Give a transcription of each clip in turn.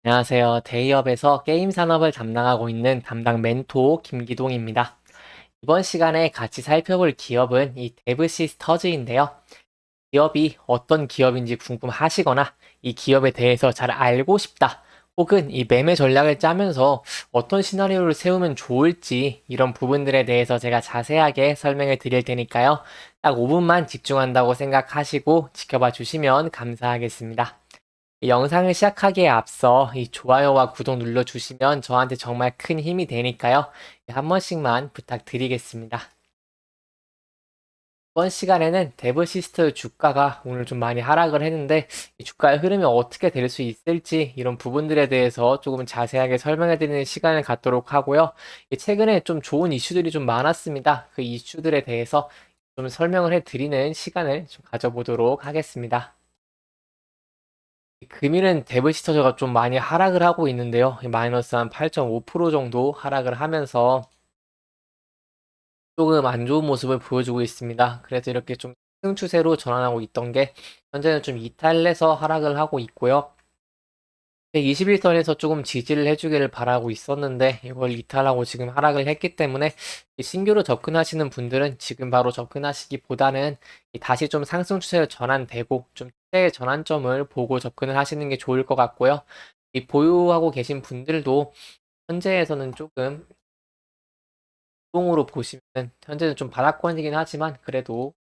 안녕하세요. 대기업에서 게임 산업을 담당하고 있는 담당 멘토 김기동입니다. 이번 시간에 같이 살펴볼 기업은 이 데브시스터즈인데요. 기업이 어떤 기업인지 궁금하시거나 이 기업에 대해서 잘 알고 싶다. 혹은 이 매매 전략을 짜면서 어떤 시나리오를 세우면 좋을지 이런 부분들에 대해서 제가 자세하게 설명을 드릴 테니까요. 딱 5분만 집중한다고 생각하시고 지켜봐 주시면 감사하겠습니다. 이 영상을 시작하기에 앞서 이 좋아요와 구독 눌러주시면 저한테 정말 큰 힘이 되니까요. 한 번씩만 부탁드리겠습니다. 이번 시간에는 데브시스트 주가가 오늘 좀 많이 하락을 했는데 이 주가의 흐름이 어떻게 될 수 있을지 이런 부분들에 대해서 조금 자세하게 설명해 드리는 시간을 갖도록 하고요. 최근에 좀 좋은 이슈들이 좀 많았습니다. 그 이슈들에 대해서 좀 설명을 해 드리는 시간을 좀 가져보도록 하겠습니다. 금일은 데브시터즈가 좀 많이 하락을 하고 있는데요. 마이너스 한 8.5% 정도 하락을 하면서 조금 안 좋은 모습을 보여주고 있습니다. 그래서 이렇게 좀 상승 추세로 전환하고 있던 게 현재는 좀 이탈해서 하락을 하고 있고요. 21선에서 조금 지지를 해주기를 바라고 있었는데 이걸 이탈하고 지금 하락을 했기 때문에 신규로 접근하시는 분들은 지금 바로 접근하시기보다는 다시 좀 상승 추세로 전환되고 좀 추세의 전환점을 보고 접근을 하시는 게 좋을 것 같고요. 이 보유하고 계신 분들도 현재에서는 조금 이동으로 보시면 현재는 좀 바닥권이긴 하지만 그래도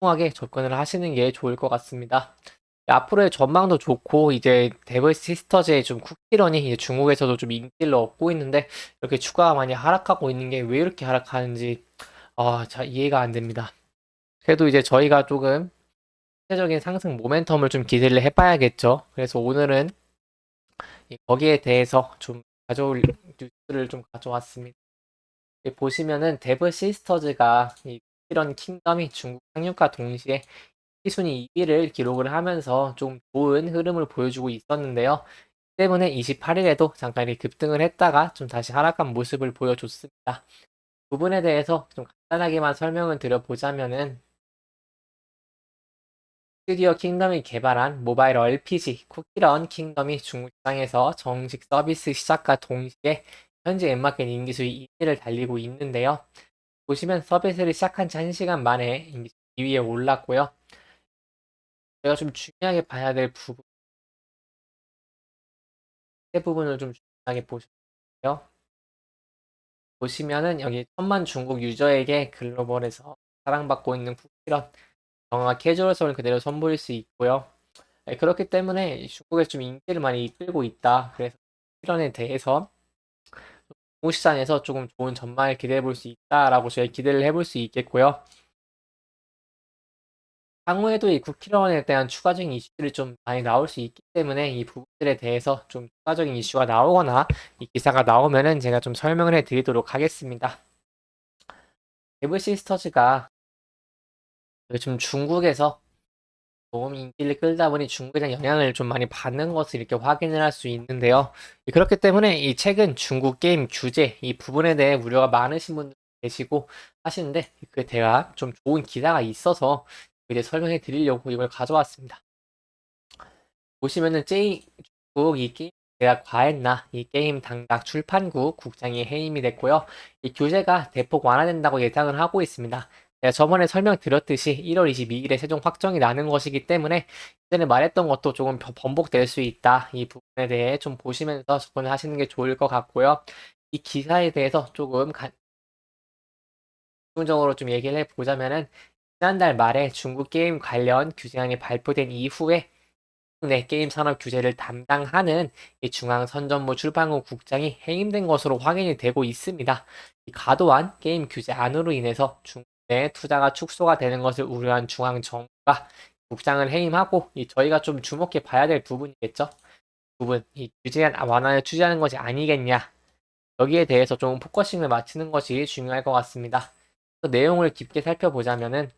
통하게 접근을 하시는 게 좋을 것 같습니다. 앞으로의 전망도 좋고 이제 데브 시스터즈의 좀 쿠키런이 이제 중국에서도 좀 인기를 얻고 있는데 이렇게 주가가 많이 하락하고 있는 게 왜 이렇게 하락하는지 잘 이해가 안 됩니다. 그래도 이제 저희가 조금 전체적인 상승 모멘텀을 좀 기대를 해봐야겠죠. 그래서 오늘은 거기에 대해서 좀 가져올 뉴스를 좀 가져왔습니다. 보시면은 데브 시스터즈가 이 쿠키런 킹덤이 중국 상륙과 동시에 시순위 2위를 기록을 하면서 좀 좋은 흐름을 보여주고 있었는데요. 때문에 28일에도 잠깐 급등을 했다가 좀 다시 하락한 모습을 보여줬습니다. 부분에 대해서 좀 간단하게만 설명을 드려보자면은 스튜디오 킹덤이 개발한 모바일 RPG 쿠키런 킹덤이 중국 시장에서 정식 서비스 시작과 동시에 현재 앱마켓 인기수위 2위를 달리고 있는데요. 보시면 서비스를 시작한 지 1시간 만에 인기수 2위에 올랐고요. 제가 좀 중요하게 봐야 될 부분, 세 부분을 좀 중요하게 보시면 보시면은 여기 1,000만 중국 유저에게 글로벌에서 사랑받고 있는 쿠키런 정확한 캐주얼성을 그대로 선보일 수 있고요. 그렇기 때문에 중국에서 좀 인기를 많이 이끌고 있다. 그래서 쿠키런에 대해서 중국 시장에서 조금 좋은 전망을 기대해 볼 수 있다라고 저희 기대를 해볼 수 있겠고요. 향후에도 이 쿠키런에 대한 추가적인 이슈들이 좀 많이 나올 수 있기 때문에 이 부분들에 대해서 좀 추가적인 이슈가 나오거나 이 기사가 나오면은 제가 좀 설명을 해 드리도록 하겠습니다. 데브 시스터즈가 요즘 중국에서 너무 인기를 끌다 보니 중국에 대한 영향을 좀 많이 받는 것을 이렇게 확인을 할 수 있는데요. 그렇기 때문에 이 최근 중국 게임 규제 이 부분에 대해 우려가 많으신 분들 계시고 하시는데 그 제가 좀 좋은 기사가 있어서 이제 설명해 드리려고 이걸 가져왔습니다. 보시면은 중국 이 게임 제가 과했나 이 게임 당각 출판국 국장이 해임이 됐고요. 이 규제가 대폭 완화된다고 예상을 하고 있습니다. 제가 저번에 설명드렸듯이 1월 22일에 최종 확정이 나는 것이기 때문에 이전에 말했던 것도 조금 번복될 수 있다. 이 부분에 대해 좀 보시면서 접근을 하시는 게 좋을 것 같고요. 이 기사에 대해서 조금 집중적으로 좀 얘기를 해보자면은 지난달 말에 중국 게임 관련 규제안이 발표된 이후에 내 게임 산업 규제를 담당하는 이 중앙선전부 출판국 국장이 해임된 것으로 확인이 되고 있습니다. 이 과도한 게임 규제안으로 인해서 중국의 투자가 축소가 되는 것을 우려한 중앙정부가 국장을 해임하고 저희가 좀 주목해 봐야 될 부분이겠죠. 부분 이 규제안 완화를 추진하는 것이 아니겠냐. 여기에 대해서 좀 포커싱을 맞추는 것이 중요할 것 같습니다. 그 내용을 깊게 살펴보자면은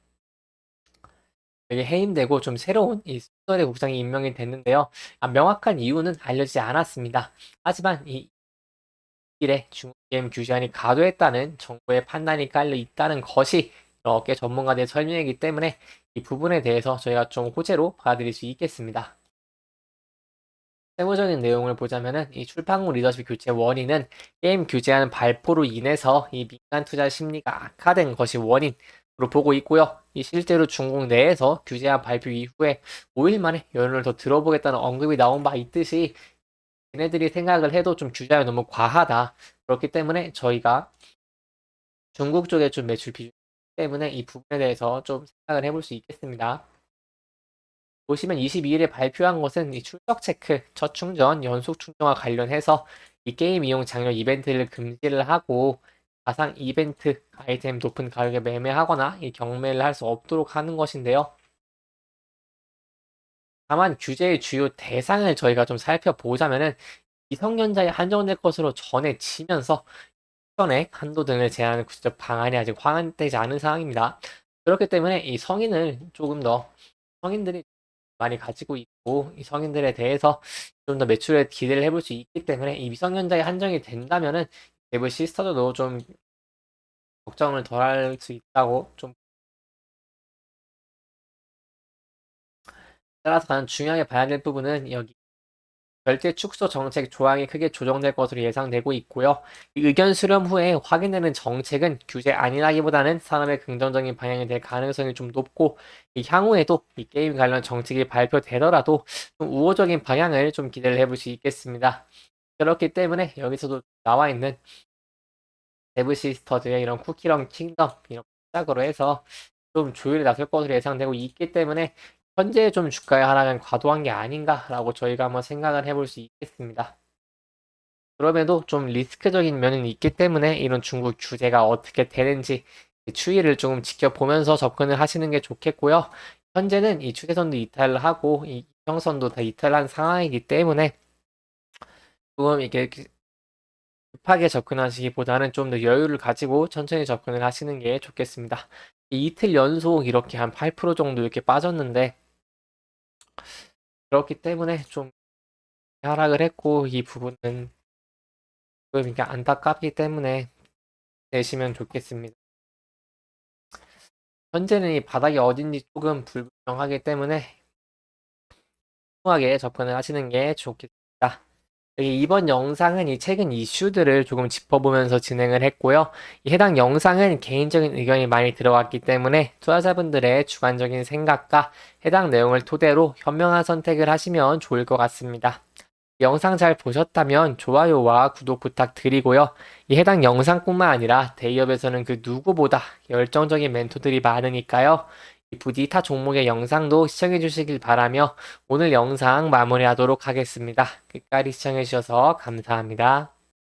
되게 해임되고 좀 새로운 이 수설의 국장이 임명이 됐는데요. 명확한 이유는 알려지지 않았습니다. 하지만 이 일에 중국 게임 규제안이 가도했다는 정부의 판단이 깔려 있다는 것이 이렇게 전문가들의 설명이기 때문에 이 부분에 대해서 저희가 좀 호재로 받아들일 수 있겠습니다. 세부적인 내용을 보자면은 이 출판국 리더십 교체 원인은 게임 규제안 발표로 인해서 이 민간 투자 심리가 악화된 것이 원인으로 보고 있고요. 이 실제로 중국 내에서 규제안 발표 이후에 5일 만에 여론을 더 들어보겠다는 언급이 나온 바 있듯이 얘네들이 생각을 해도 좀 규제가 너무 과하다. 그렇기 때문에 저희가 중국 쪽에 좀 매출 비중 때문에 이 부분에 대해서 좀 생각을 해볼 수 있겠습니다. 보시면 22일에 발표한 것은 이 출석 체크, 저충전, 연속 충전과 관련해서 이 게임 이용 장려 이벤트를 금지를 하고 가상 이벤트 아이템 높은 가격에 매매하거나 이 경매를 할 수 없도록 하는 것인데요. 다만 규제의 주요 대상을 저희가 좀 살펴보자면은 미성년자에 한정될 것으로 전해지면서 전액 한도 등을 제한하는 구체적 방안이 아직 확안되지 않은 상황입니다. 그렇기 때문에 이 성인을 조금 더 성인들이 많이 가지고 있고 이 성인들에 대해서 좀 더 매출에 기대를 해볼 수 있기 때문에 이 미성년자에 한정이 된다면은 대부 시스터들도 좀 걱정을 덜 할 수 있다고 좀 따라서 가장 중요하게 봐야 될 부분은 여기 별대 축소 정책 조항이 크게 조정될 것으로 예상되고 있고요. 이 의견 수렴 후에 확인되는 정책은 규제 아니라기보다는 산업의 긍정적인 방향이 될 가능성이 좀 높고 이 향후에도 이 게임 관련 정책이 발표되더라도 좀 우호적인 방향을 좀 기대를 해볼 수 있겠습니다. 그렇기 때문에 여기서도 나와 있는 데브 시스터즈의 이런 쿠키런 킹덤 이런 시작으로 해서 좀 조율이 나설 것으로 예상되고 있기 때문에 현재 좀 주가의 하락은 과도한 게 아닌가라고 저희가 한번 생각을 해볼 수 있겠습니다. 그럼에도 좀 리스크적인 면은 있기 때문에 이런 중국 규제가 어떻게 되는지 추이를 조금 지켜보면서 접근을 하시는 게 좋겠고요. 현재는 이 추세선도 이탈을 하고 이 이평선도 다 이탈한 상황이기 때문에 조금 이렇게 급하게 접근하시기보다는 좀 더 여유를 가지고 천천히 접근을 하시는 게 좋겠습니다. 이 이틀 연속 이렇게 한 8% 정도 이렇게 빠졌는데 그렇기 때문에 좀 하락을 했고 이 부분은 좀 이게 안타깝기 때문에 내시면 좋겠습니다. 현재는 이 바닥이 어딘지 조금 불분명하기 때문에 통하게 접근을 하시는 게 좋겠습니다. 이번 영상은 이 최근 이슈들을 조금 짚어보면서 진행을 했고요. 이 해당 영상은 개인적인 의견이 많이 들어왔기 때문에 투자자분들의 주관적인 생각과 해당 내용을 토대로 현명한 선택을 하시면 좋을 것 같습니다. 영상 잘 보셨다면 좋아요와 구독 부탁드리고요. 이 해당 영상뿐만 아니라 대기업에서는 그 누구보다 열정적인 멘토들이 많으니까요. 부디 타 종목의 영상도 시청해 주시길 바라며 오늘 영상 마무리하도록 하겠습니다. 끝까지 시청해 주셔서 감사합니다.